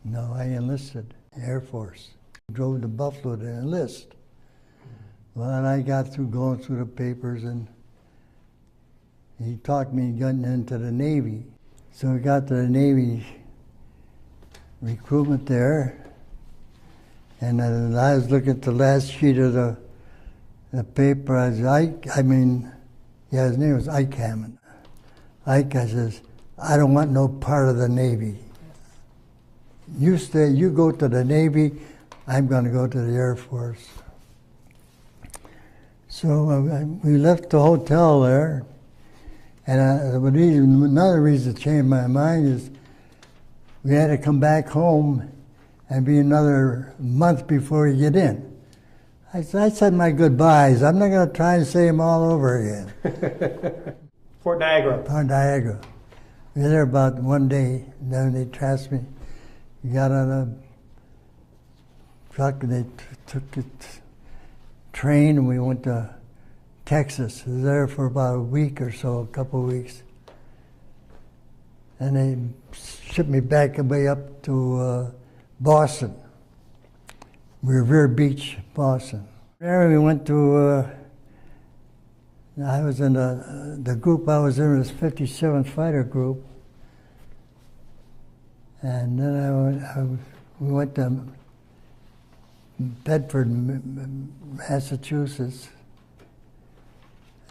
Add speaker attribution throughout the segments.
Speaker 1: No, I enlisted Air Force. Drove to Buffalo to enlist. Well, and I got through going through the papers, and he talked me getting into the Navy. So we got to the Navy recruitment there, and I was looking at the last sheet of the paper. His name was Ike Hammond. Ike, I says, I don't want no part of the Navy. You go to the Navy, I'm going to go to the Air Force. So we left the hotel there, and another reason to change my mind is we had to come back home and be another month before we get in. I said my goodbyes. I'm not going to try and say them all over again.
Speaker 2: Fort Niagara.
Speaker 1: Fort Niagara. We were there about one day, and then they transferred me. We got on a truck, and they took the train, and we went to Texas. I was there for about a week or so, a couple of weeks. And they shipped me back way up to Boston, Revere Beach, Boston. There we went to, I was in the group I was in was 57th Fighter Group. And then we went to Bedford, Massachusetts.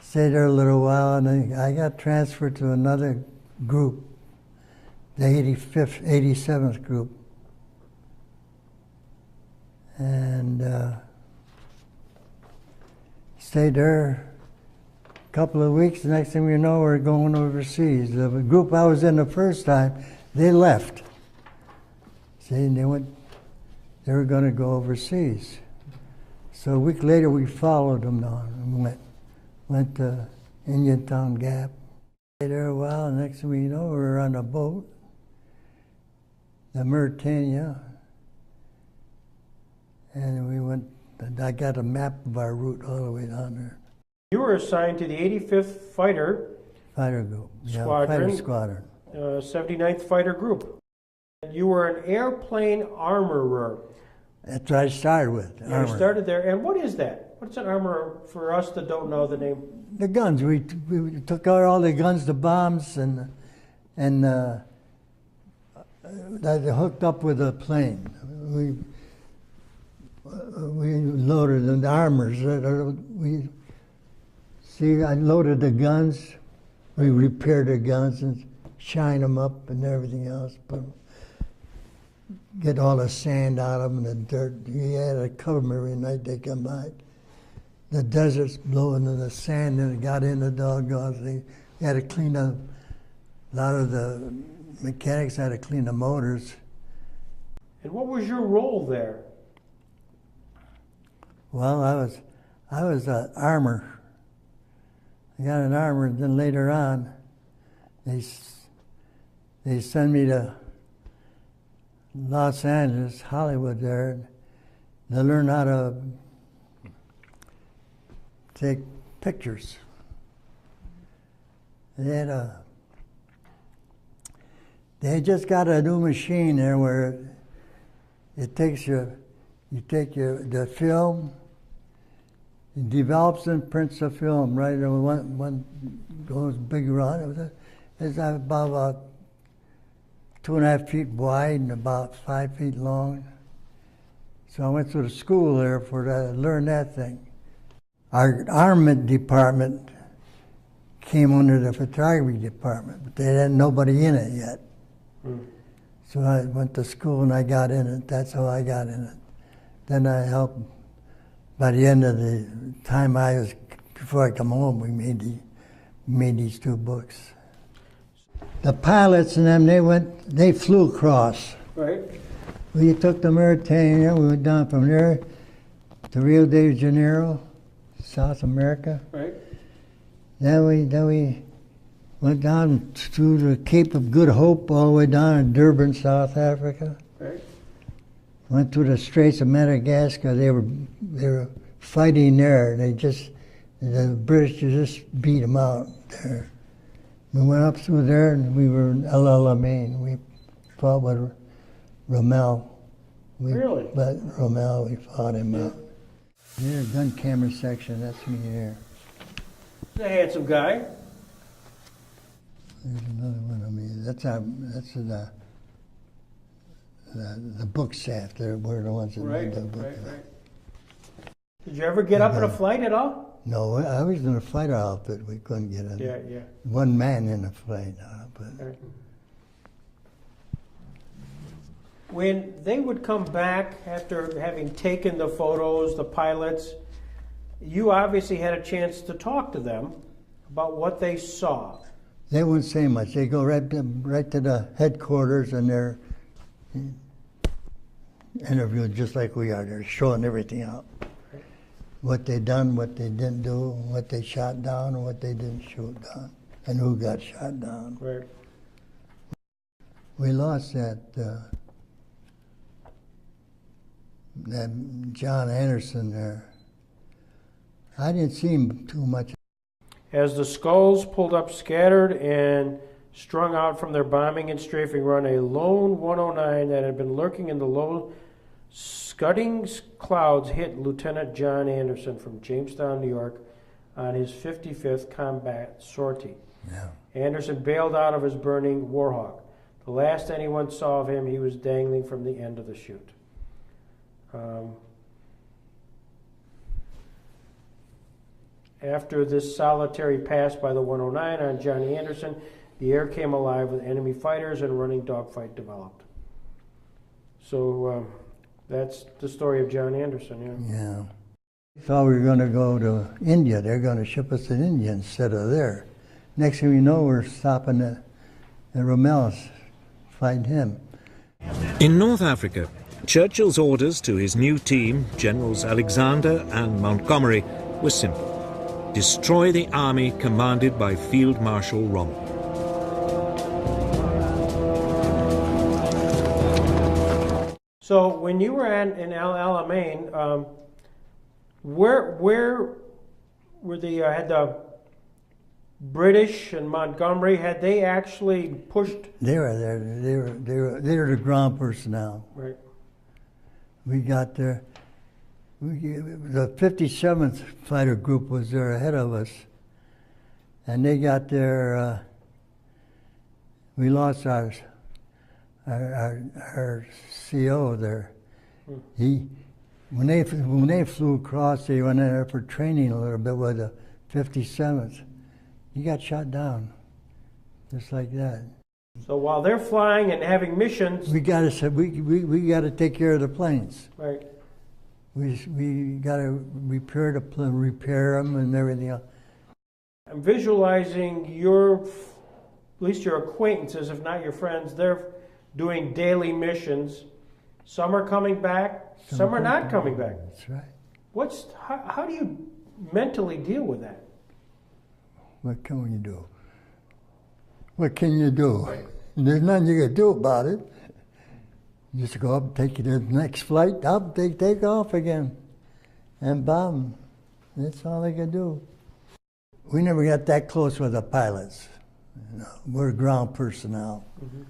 Speaker 1: Stayed there a little while, and I got transferred to another group, the 87th group. And stayed there a couple of weeks. The next thing we know, we're going overseas. The group I was in the first time, they left. See, and they were going to go overseas. So a week later, we followed them down and went to Uniontown Gap. Stayed there a while, and next thing we know, we were on a boat, the Mauritania, and we went, and I got a map of our route all the way down there.
Speaker 2: You were assigned to the 85th Fighter
Speaker 1: Group.
Speaker 2: Squadron,
Speaker 1: Fighter Squadron.
Speaker 2: 79th Fighter Group. You were an airplane armorer.
Speaker 1: That's what I started with.
Speaker 2: You started there, and what is that? What's an armorer for us that don't know the name?
Speaker 1: The guns. We took out all the guns, the bombs, and that hooked up with a plane. We loaded the armors. I loaded the guns. We repaired the guns and shine them up and everything else. Get all the sand out of them and the dirt. You had to cover them every night they come by. The desert's blowing and the sand, and it got in the doggone thing. You had to clean up. A lot of the mechanics had to clean the motors.
Speaker 2: And what was your role there?
Speaker 1: Well, I was an armor. I got an armor, and then later on, they sent me to Los Angeles, Hollywood there, to learn how to take pictures. They just got a new machine there where it takes the film, it develops and prints the film right. One goes big run. It's about 2.5 feet wide and about 5 feet long. So I went to the school there to learn that thing. Our armament department came under the photography department, but they had nobody in it yet. So I went to school and I got in it. That's how I got in it. Then I helped. By the end of the time before I come home, we made these 2 books. The pilots and them, they flew across.
Speaker 2: Right.
Speaker 1: We took the Mauritania, we went down from there to Rio de Janeiro, South America.
Speaker 2: Right.
Speaker 1: Then we went down to the Cape of Good Hope, all the way down to Durban, South Africa.
Speaker 2: Right.
Speaker 1: Went to the Straits of Madagascar. They were fighting there. The British just beat them out there. We went up through there, and we were in El Alamein. We fought with Rommel.
Speaker 2: Really?
Speaker 1: But Rommel, we fought him out. Here, gun camera section, that's me here.
Speaker 2: He's a handsome guy.
Speaker 1: There's another one of me. That's the book staff. We're the ones that made the book.
Speaker 2: Right. Did you ever get up in a flight at all?
Speaker 1: No, I was in a fighter outfit. We couldn't get in.
Speaker 2: Yeah.
Speaker 1: One man in a flight outfit.
Speaker 2: Right. When they would come back after having taken the photos, the pilots, you obviously had a chance to talk to them about what they saw.
Speaker 1: They wouldn't say much. They go right to the headquarters and they're interviewed just like we are. They're showing everything out. What they done, what they didn't do, what they shot down, and what they didn't shoot down, and who got shot down.
Speaker 2: Right.
Speaker 1: We lost that John Anderson there. I didn't see him too much.
Speaker 2: As the skulls pulled up scattered and strung out from their bombing and strafing run, a lone 109 that had been lurking in the low scudding clouds hit Lieutenant John Anderson from Jamestown, New York, on his 55th combat sortie.
Speaker 1: Yeah.
Speaker 2: Anderson bailed out of his burning Warhawk. The last anyone saw of him, he was dangling from the end of the chute. After this solitary pass by the 109 on Johnny Anderson, the air came alive with enemy fighters and a running dogfight developed. So that's the story of John Anderson,
Speaker 1: Yeah. We thought we were going to go to India. They're going to ship us to India instead of there. Next thing we know, we're stopping at Rommel's, fighting him.
Speaker 3: In North Africa, Churchill's orders to his new team, Generals Alexander and Montgomery, were simple. Destroy the army commanded by Field Marshal Rommel.
Speaker 2: So when you were in El Alamein, where were had the British and Montgomery, had they actually pushed?
Speaker 1: They were there. They were the ground personnel.
Speaker 2: Right.
Speaker 1: We got there. The 57th Fighter Group was there ahead of us, and they got there. We lost our CO there. When they flew across, they went in there for training a little bit with the 57th. He got shot down, just like that.
Speaker 2: So while they're flying and having missions,
Speaker 1: we got to take care of the planes.
Speaker 2: right?
Speaker 1: We got to repair them and everything else.
Speaker 2: I'm visualizing at least your acquaintances, if not your friends. They're doing daily missions. Some are coming back, some are not coming back.
Speaker 1: That's right.
Speaker 2: How do you mentally deal with that?
Speaker 1: What can you do? What can you do? There's nothing you can do about it. Just go up, take the next flight up, take off again, and bomb. That's all they can do. We never got that close with the pilots. We're ground personnel. Mm-hmm.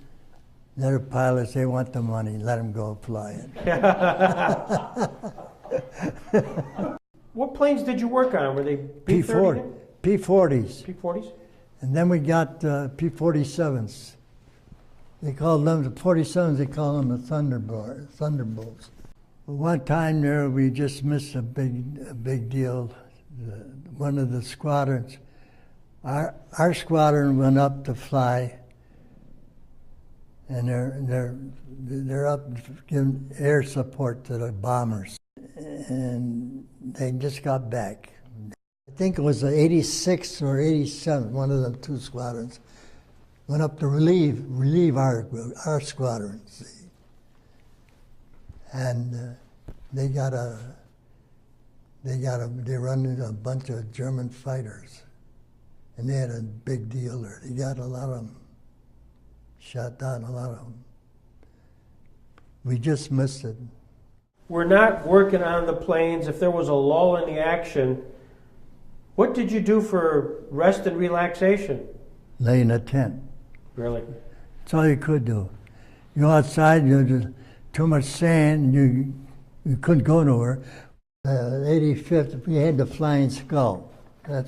Speaker 1: They're pilots, they want the money, let them go fly it.
Speaker 2: What planes did you work on? Were they
Speaker 1: P-40s.
Speaker 2: P-40s?
Speaker 1: And then we got P-47s. They called them the 47s, they call them the Thunderbolts. One time there, we just missed a big deal. One of the squadrons, our squadron went up to fly, and they're up giving air support to the bombers, and they just got back. I think it was the 86th or 87th, one of the two squadrons, went up to relieve our squadron, see. And they run into a bunch of German fighters, and they had a big deal there. They got a lot of them shot down, a lot of them. We just missed it.
Speaker 2: We're not working on the planes. If there was a lull in the action, what did you do for rest and relaxation?
Speaker 1: Lay in a tent.
Speaker 2: Really?
Speaker 1: That's all you could do. You go outside, you just too much sand, and you couldn't go nowhere. 85th, we had the Flying Skull. That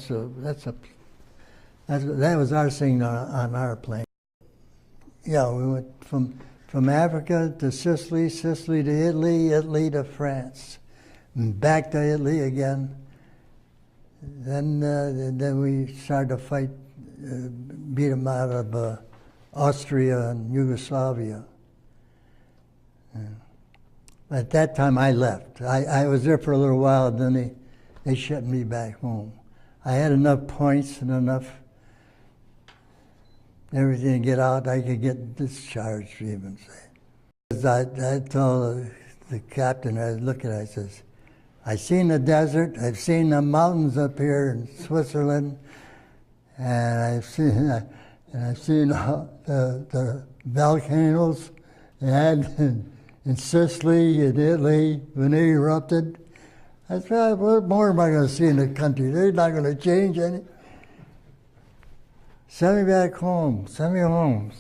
Speaker 1: was our thing on our plane. Yeah, we went from Africa to Sicily, Sicily to Italy, Italy to France, and back to Italy again. Then we started to fight, beat them out of Austria and Yugoslavia. At that time, I left. I was there for a little while, and then they shipped me back home. I had enough points and enough everything to get out. I could get discharged, even say. I told the captain, I was looking at it, I says, I've seen the desert, I've seen the mountains up here in Switzerland, and I've seen the volcanoes they had in Sicily and Italy when they erupted. I said, what more am I going to see in the country? They're not going to change any. Send me back home. Send me home.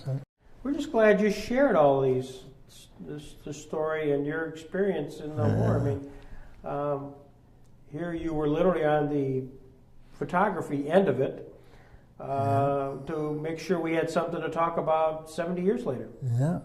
Speaker 2: We're just glad you shared all this story and your experience in the war. I mean, here you were literally on the photography end of it to make sure we had something to talk about 70 years later.
Speaker 1: Yeah.